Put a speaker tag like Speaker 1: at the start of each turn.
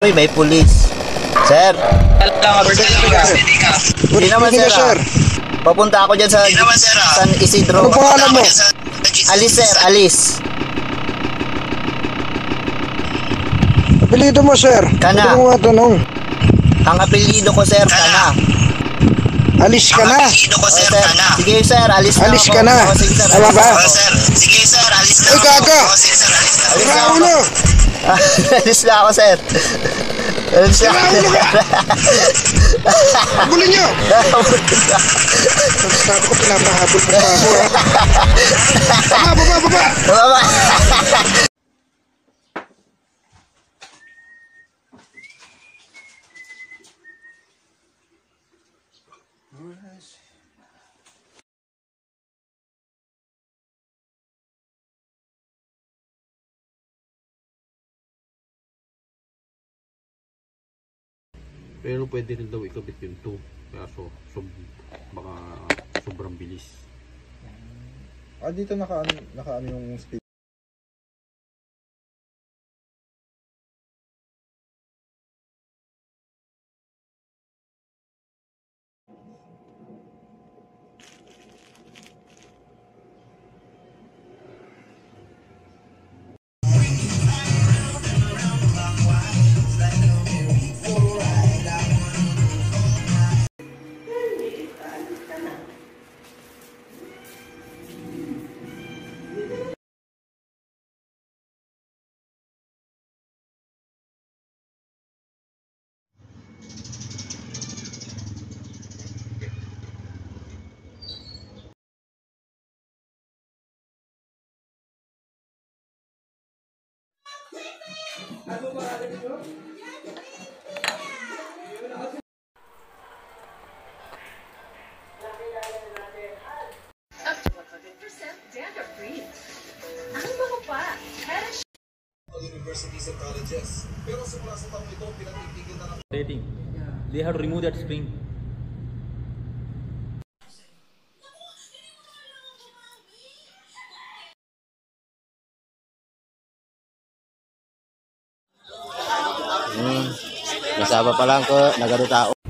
Speaker 1: Uy, may pulis. Sir. Hindi naman sir. Papunta ako dyan sa San Isidro.
Speaker 2: Ano pangalan mo?
Speaker 1: Alice sir, Alice.
Speaker 2: Apelido mo sir?
Speaker 1: Kana.
Speaker 2: Pwede mo nga tanong.
Speaker 1: Ang apelyido ko sir, Kana.
Speaker 2: Alis ka na?
Speaker 1: Sir. Sige sir, alis na
Speaker 2: Alis
Speaker 1: ako.
Speaker 2: ka na?
Speaker 1: Sige sir,
Speaker 2: Tama ba?
Speaker 1: Sige sir, alis na
Speaker 2: Ay
Speaker 1: ako.
Speaker 2: gaga!
Speaker 1: Alis na ako.
Speaker 2: Raulo!
Speaker 1: Alis na ako sir. Alis na ako.
Speaker 2: Habulin nyo! Sabi ko pinapahabol mo pa ako ha. Baba!
Speaker 1: Baba.
Speaker 3: Pero pwede rin daw ikabit yung 2. Kaso baka sobrang bilis.
Speaker 4: Dito naka yung speed.
Speaker 5: They have to remove that spring.
Speaker 1: Nasaba pa lang ko, nagado tao.